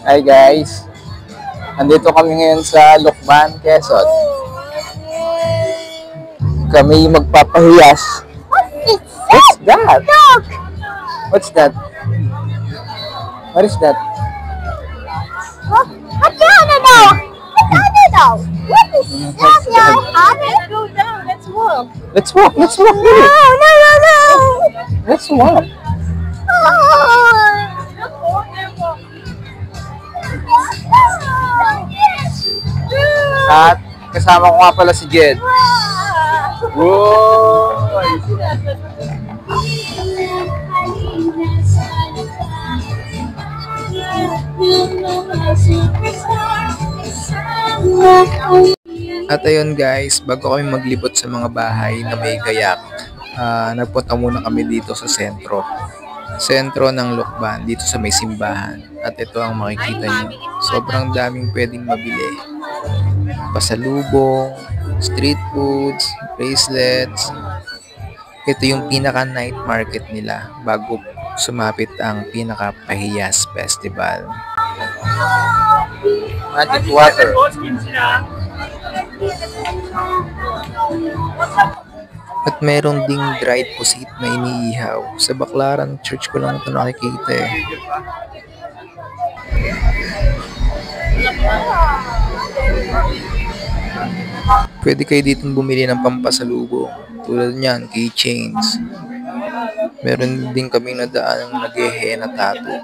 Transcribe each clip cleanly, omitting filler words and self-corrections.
Hi guys, andito kami ngayon sa Lucban, Quezon. Kami magpapahiyas. What's that? What's that? What is that? What's What is that? Let's go down. Let's walk. Let's walk. Let's walk. No. Let's walk. At kasama ko nga pala si Jed. Whoa! At ayun guys, bago kami maglibot sa mga bahay na may gayak, nagpunta muna kami dito sa sentro ng Lucban, dito sa may simbahan. At ito ang makikita nyo, sobrang daming pwedeng mabili. Pasalubong, street foods, bracelets. Ito yung pinaka night market nila bago sumapit ang pinaka Pahiyas Festival. Magic water. At meron ding dried pusit na iniihaw. Sa Baclaran Church ko lang ito nakikita eh. Pwede kayo dito bumili ng pampasalubong. Tulad niyan, keychains. Meron din kami nadaan ng nag-henna tattoo.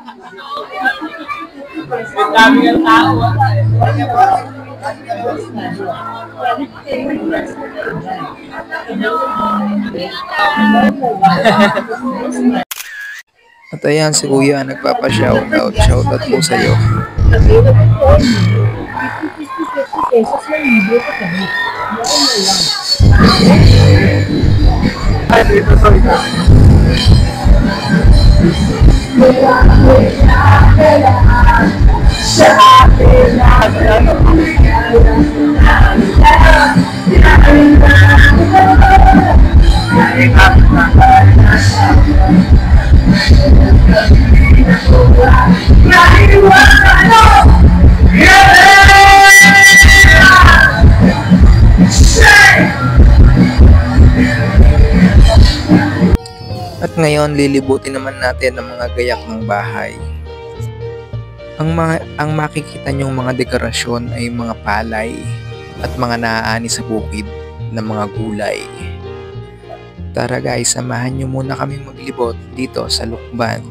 At ayan si Kuya nagpapa-shoutout. Shoutout po sa'yo. At ngayon, lilibutin naman natin ang mga gayak ng bahay. Ang makikita nyong mga dekorasyon ay mga palay at mga naaani sa bukid na mga gulay. Tara guys, samahan nyo muna kami maglibot dito sa Lucban.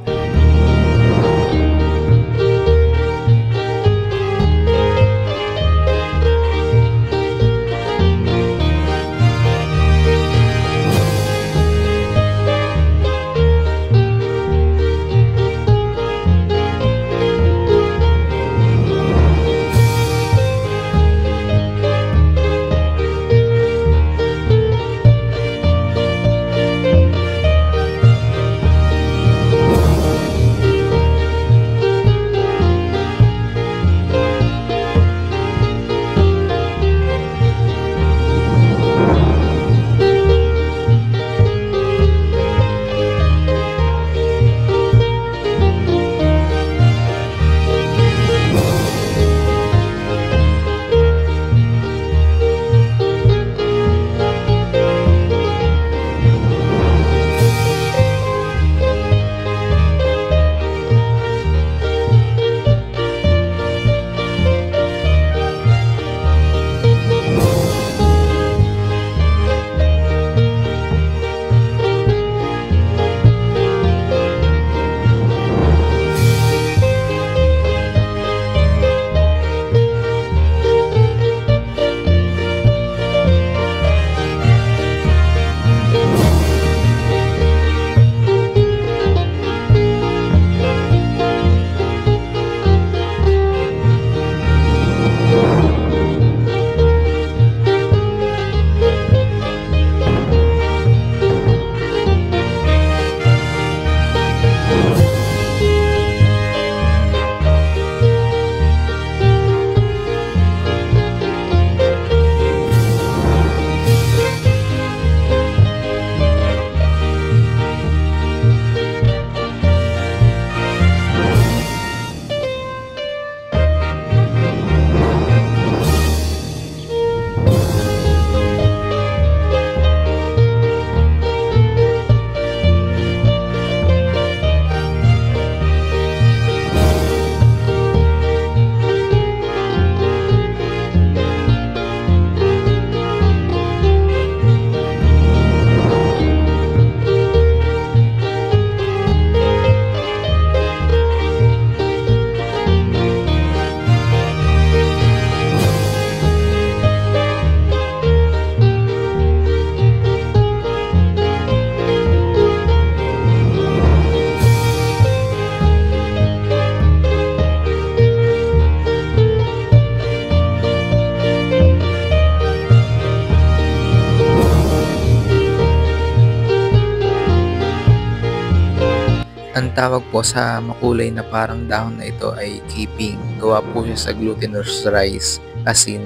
Ang tawag po sa makulay na parang dahon na ito ay keeping. Gawa po siya sa glutinous rice, asin,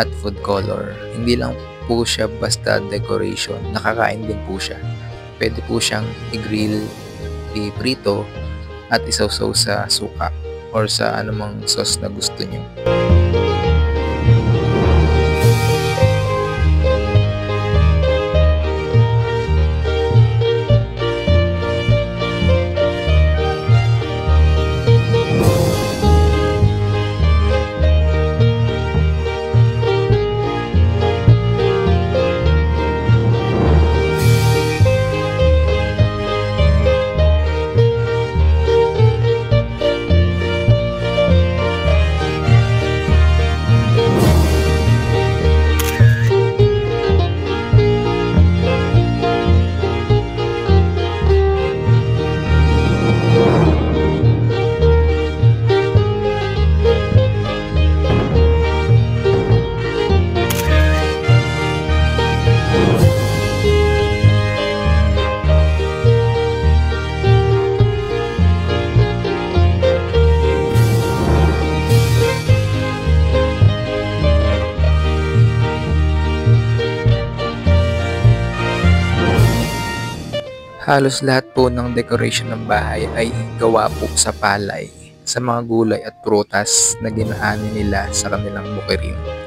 at food color. Hindi lang po siya basta decoration, nakakain din po siya. Pwede po siyang i-grill, i-prito, at isawsaw sa suka or sa anumang sauce na gusto nyo. Halos lahat po ng decoration ng bahay ay gawa po sa palay, sa mga gulay at prutas na ginaanin nila sa kanilang bukirin.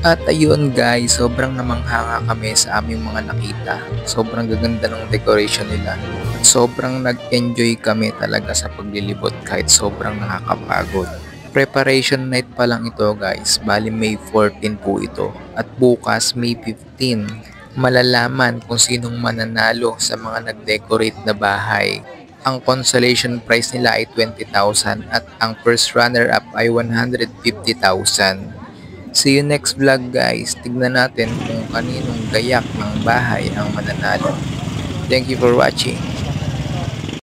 At ayun guys, sobrang namanghanga kami sa aming mga nakita. Sobrang gaganda ng decoration nila. At sobrang nag-enjoy kami talaga sa paglilibot kahit sobrang nakakapagod. Preparation night pa lang ito guys, bali May 14 po ito. At bukas May 15, malalaman kung sinong mananalo sa mga nag-decorate na bahay. Ang consolation prize nila ay 20,000 at ang first runner-up ay 150,000. See you next vlog guys. Tignan natin kung kaninong gayak ng bahay ang mananalo. Thank you for watching.